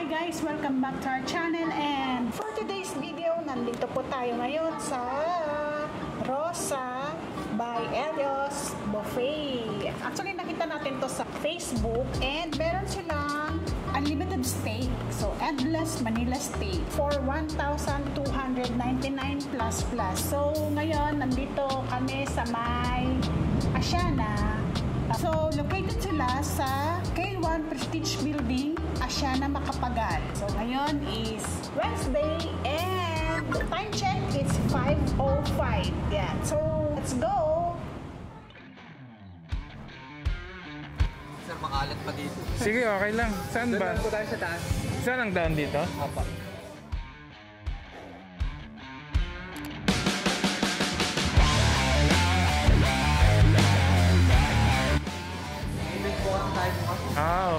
guys! Welcome back to our channel, and for today's video, nandito po tayo ngayon sa Rosa by Elios Buffet. Actually, nakita natin to sa Facebook, and meron silang unlimited steak. So, endless Manila steak for 1,299 plus. So, ngayon, nandito kami sa may Asiana. So, located sila sa K1 Prestige Building, Asiana, Macapagal. So, ngayon is Wednesday and time check is 5:05. Yeah. So, let's go! Sir, makalat pa dito. Sige, okay lang. Saan ba? Doon po tayo sa taas. Saan ang daan dito? Apa.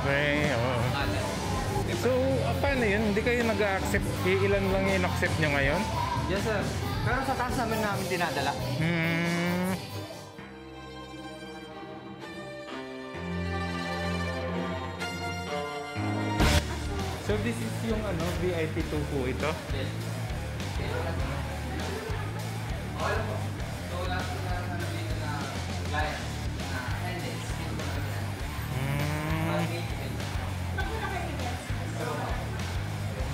Okay. Oh. So, paano yun? Hindi kayo nag-accept? Ilan lang yung accept nyo ngayon? Yes, sir. Pero sa taas namin dinadala. So, this is yung VIP 2 po ito? Yes. Okay po. So, wala po na dito na gaya na attendance.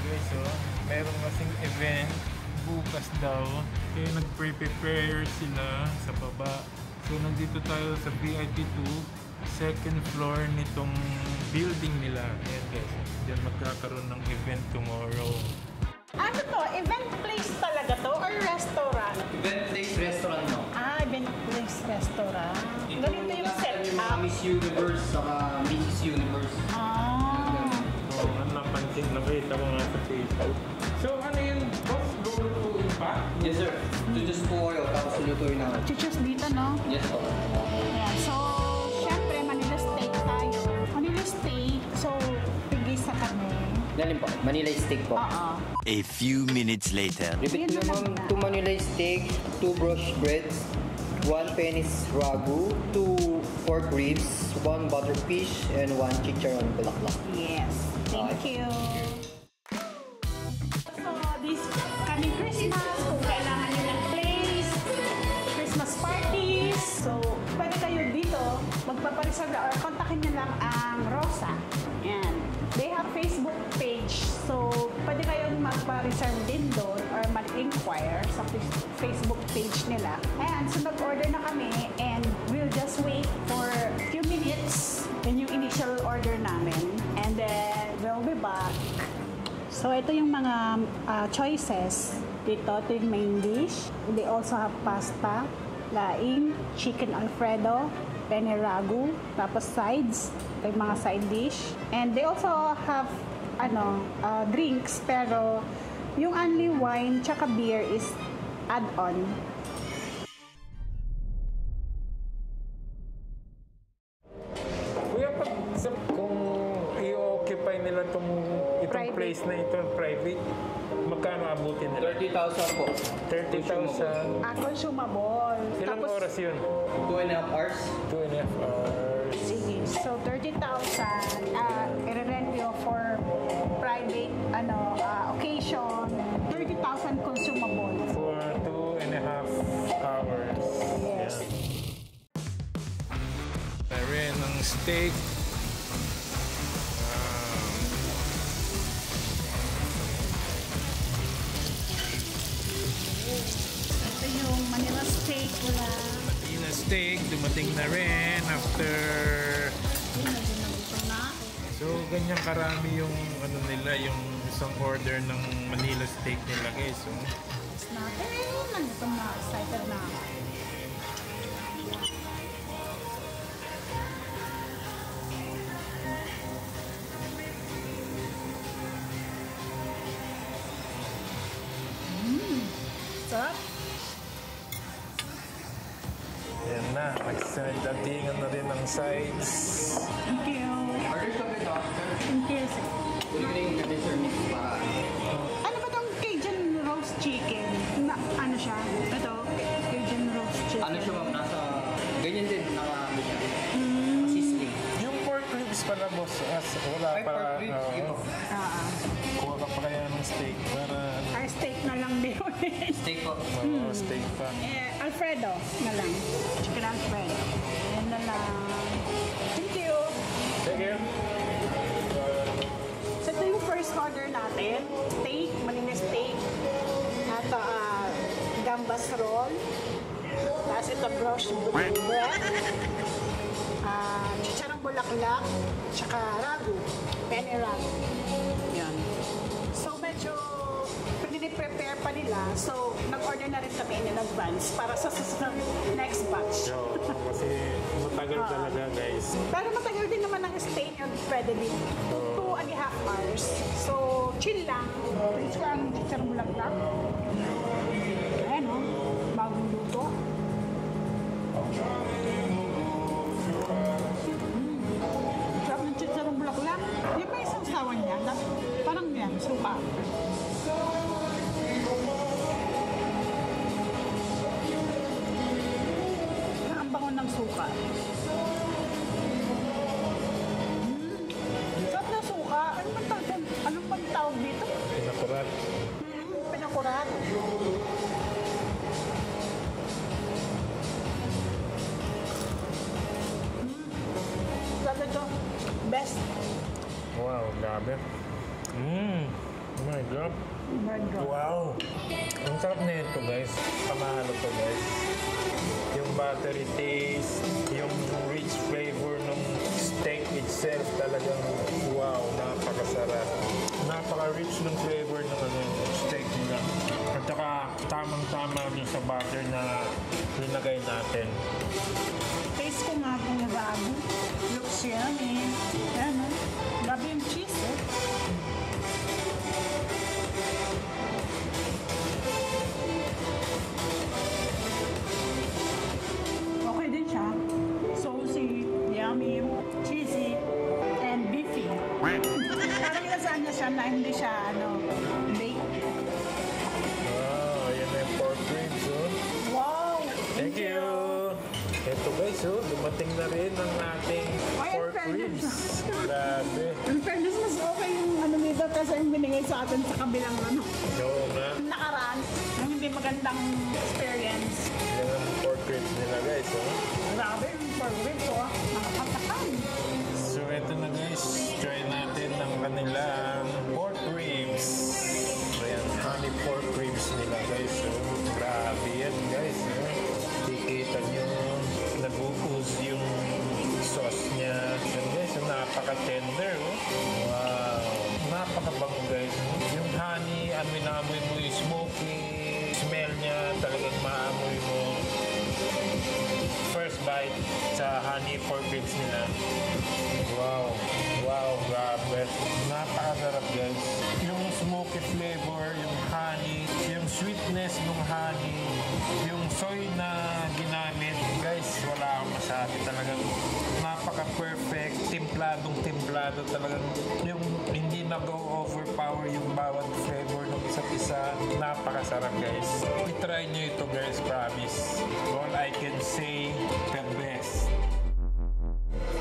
Okay, so, meron kasing event bukas daw. Kaya nag-prepare sila sa baba. So, nandito tayo sa VIP 2, second floor nitong building nila. Ayan guys, diyan magkakaroon ng event tomorrow. Ano to? Event place talaga to or restaurant? Event place restaurant, no? Ah, event place restaurant. Ganito yung setup. Miss Universe saka Mrs. Universe. Oo, ang napansin, nakita ko nga sa Facebook. So, ano yun, boss? Lulutuin pa? Yes, sir. Tutus po kayo, tapos lutuin namin. Chichos dito, no? Yes, po. Ayan. So, syempre, Manila steak tayo. Manila steak, so, pigis sa kami. Galing po. Manila steak po. Oo. A few minutes later. Repeat Yun mo, na ma'am. lang. 2 Manila steak, 2 brush breads, 1 Penis ragu, 2 pork ribs, 1 butter fish, and 1 chicharon bulaklak. Yes. Thank you. So, this coming Christmas, kung kailangan nyo ng place, Christmas parties, so, pwede kayo dito, magpapareserve or kontakin nyo lang ang Rosa. Yan. They have Facebook page, so, pwede kayong magpa-reserve din doon or mag-inquire sa Facebook page nila. Ayan, so nag-order na kami and we'll just wait for a few minutes yun yung initial order namin. And then, we'll be back. So, ito yung mga choices. Dito, ito yung main dish. They also have pasta, laing, chicken alfredo, penne ragu, tapos sides. Ito yung mga side dish. And they also have drinks, pero yung only wine tsaka beer is add-on. Kuya, kung i-occupy nila itong place na ito, private, magkano abutin nila? 30,000 po. 30,000. Consumable. Ilang oras yun? 2.5 hours. 2.5 hours. Sige. So, 30,000 i-rent nyo for private occasion. 30,000 consumable. For 2.5 hours. Yes. Meron ng steak. Ito yung Manila steak nila. Manila steak, dumating na rin after. So, ganyan karami yung nila, yung isang order ng Manila steak nila guys. So, It's natin. Nandito na. Excited na. Sarap. yan na. Nagdatingan na rin ng sides. Thank you. Order sa ito. Thank you. Tuloy na yung sir mix para. Ano ba tong Cajun roast chicken? Ano siya? Ito, Cajun roast chicken. Ano siya ma'am? Nasa ganyan din. Naka siya. Sizzling. Yung pork ribs pala boss, wala Ay, para. pork ribs. Ito. Ah. steak para ano. Steak na lang din. Steak po. Oo, steak pa. Alfredo na lang. Chicken Alfredo. Yan na lang. Thank you. Thank you. So ito yung first order natin. Steak, malinis steak. At gambas roll. Tapos ito brioche bread. Chicharong bulaklak. Tsaka ragu. Penny ragu. Yan. So medyo prepare pa nila. So nag-order na rin kami in advance para sa susunod next batch. So, kasi matagal talaga guys. Pero matagal din naman ang stay nyo, pwede din. 2.5 hours. So, chill lang. Please ko ang chicharong bulaklak. Ayan o, bagong luto. Sarap ng chicharong bulaklak. Yung may isang sawan niya, parang yan, suka. Ang bango ng suka. Sarap na suka. Ano bang tawag dito? Pinakurat. Pinakurat. Sarap ito. Best. Wow, grabe. Oh my God. Bread roll. Wow! Ang sarap na ito guys. Pamahalo to guys. Yung buttery taste, yung rich flavor ng steak itself talagang wow, napakasarap. Napaka-rich ng flavor ng steak nila. At saka tamang-tama yung sa butter na linagay natin. Taste ko nga itong ragu. Looks yummy. Ayan o. Grabe yung cheese eh. Okay din siya. Saucy, yummy, cheesy, and beefy. Parang lasagna siya na hindi siya baked. Wow, ayan na yung pork ribs oh. Wow! Thank you! Ito guys, oh, dumating na rin ang ating Ay, pork fairness. ribs. Grabe. In fairness, mas okay yung nito kasi yung binigay sa atin sa kabilang Oo nga. nakaraan. Yung hindi magandang experience. Yan ang pork ribs nila guys, oh. Grabe yung pork ribs, oh. Nakakatakan. So ito na guys, try natin ang kanilang pork ribs. Ayan, honey pork ribs nila guys, oh. Grabe yan guys, oh. Kikita nyo, nag-uus yung sauce niya. Yan guys, napaka-tender, oh. Wow. Napakabango guys. Yung honey, amoy na amoy mo yung smoky. Smell niya, talagang maamoy mo. First bite sa honey pork ribs nila. Wow. Wow, grabe. Napakasarap guys. Yung smoky flavor, yung honey, yung sweetness ng honey, yung soy na ginamit. Guys, wala akong masabi. Talagang napaka-perfect. Timplado talagang yung hindi nag-overpower yung bawat flavor ng isa't isa. Napakasarap guys. I-try nyo ito guys, promise. All I can say, the best.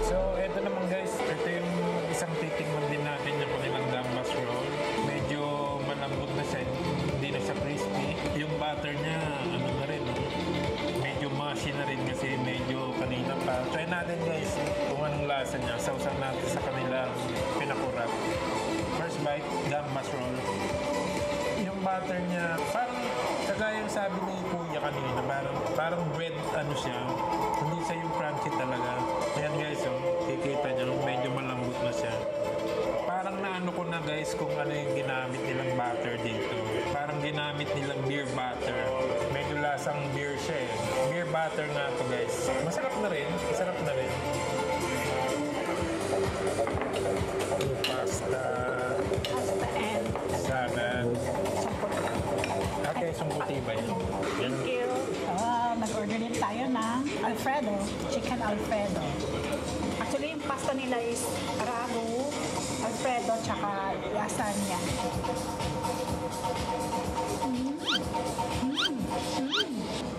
So, eto naman guys. Ito yung isang titingnan din natin yung kanilang gambas roll. Medyo malambot na siya. Hindi na siya crispy. Yung butter niya, ano na rin. Medyo mushy na rin kasi medyo kanina pa. Try natin guys kung anong lasa niya. Sausaw natin sa kanilang pinakurat. First bite, gambas roll. Yung butter niya, parang kagaya yung sabi ni Kuya kanina, parang bread ano siya. Hindi siya yung crunchy talaga. Ayan guys, oh, kikita niyo, medyo malambot na siya. Parang naano ko na guys kung ano yung ginamit nilang butter dito. Parang ginamit nilang beer butter. Medyo lasang beer siya eh. Beer butter nga to guys. Masarap na rin. Masarap na rin. Pasta. And Salad. Okay, sumputi ba yun? Yan. thank you. Nag-order din tayo ng Alfredo, chicken Alfredo. Actually, yung pasta nila is ragu, Alfredo, tsaka lasagna.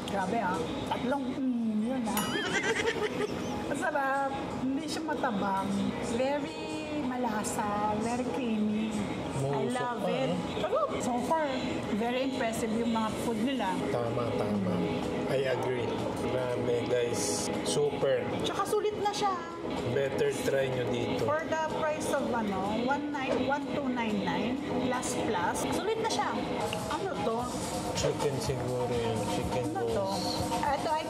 Grabe ah. Tatlong yun ah. Masarap. Hindi siya matabang. Very malasa, very creamy. I I love it. Pero so far, very impressive yung mga food nila. Tama. I agree. Grabe guys. Super. Tsaka sulit na siya. Better try nyo dito. For the price of 1299 plus, sulit na siya. Ano to? Chicken siguro yung chicken Ano to? balls. Ito ay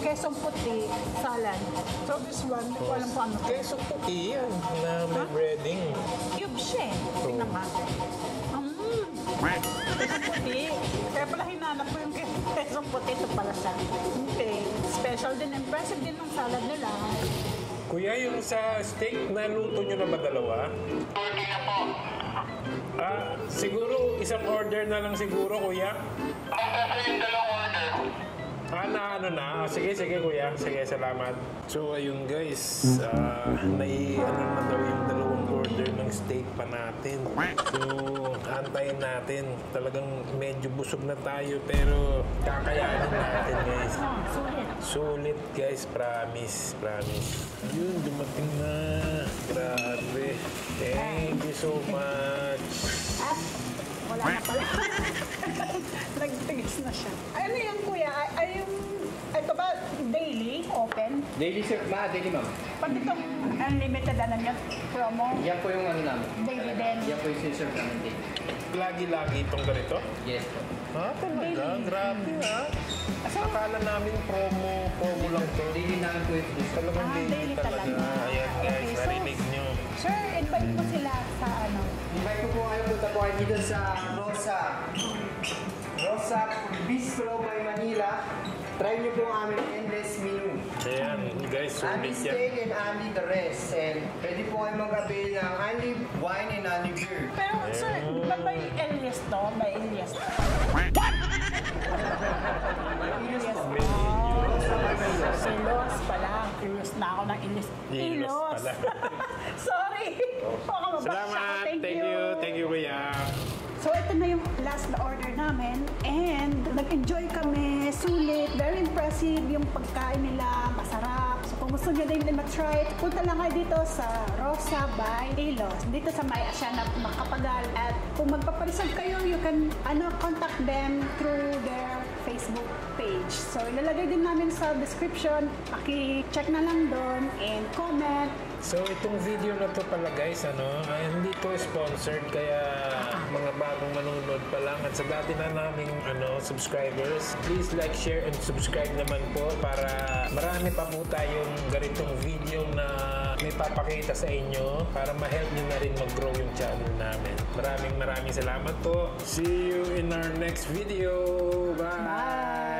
kesong puti, salad. So this one, hindi ko alam kung ano to. Queso puti yan na may breading. Cube siya eh. Tingnan ka. Kesong puti. Kaya pala hinanap ko yung kesong puti. Ito pala siya. Okay. Special din. Impressive din yung salad nila. Kuya, yung sa steak, naluto nyo na ba dalawa? Siguro isang order na lang siguro, kuya. Ano na? Sige kuya. Sige, salamat. So ayun guys, ano na daw yung dalawang order ng steak pa natin. So antayin natin. Talagang medyo busog na tayo pero kakayanin natin guys. Sulit guys, promise. Yun, dumating na. Grabe. Thank you so much. Wala na pala. Nagtigis na siya. Ano yan, kuya? Ito ba daily open? Daily sir, daily ma'am. Pag itong unlimited ano nyo, promo, Yan po yung ano namin. daily din. Yan po yung siserve namin daily. Lagi-lagi itong ganito? Yes po. Talaga? Grabe Akala namin promo lang to. Daily namin po yung Talagang daily daily talaga. talaga. Ayan guys, Okay, so- narinig nyo. Sir, invite mo sila sa ano. Invite ko po kayo punta po kayo dito sa Rosa Bistro by Manila. Try niyo po ang aming endless menu. Ayan guys, Only sulit yan. steak and only the rest. And pwede po kayo mag-avail ng only wine and only beer. Pero sir, ba may Elias to? May Elias to? Ilos pala. Ilos na ako ng Ilos. Ilos pala. Sorry. Baka mabasa ako. Salamat! Thank you kuya. So ito na yung last na order namin and nag-enjoy kami, sulit, very impressive yung pagkain nila, masarap. So kung gusto nyo din ma-try, punta lang kayo dito sa Rosa by Ilos, dito sa May Asiana, Makapagal. At kung magpaparisag kayo, you can contact them through their Facebook page. So ilalagay din namin sa description, paki-check na lang doon and comment. So itong video na to pala guys, hindi to sponsored kaya mga bagong manunod pa lang at sa dati na naming subscribers, please like, share and subscribe naman po para marami pa po tayong ganitong video na may papakita sa inyo para ma-help nyo na rin mag-grow yung channel namin. Maraming salamat po. See you in our next video. Bye!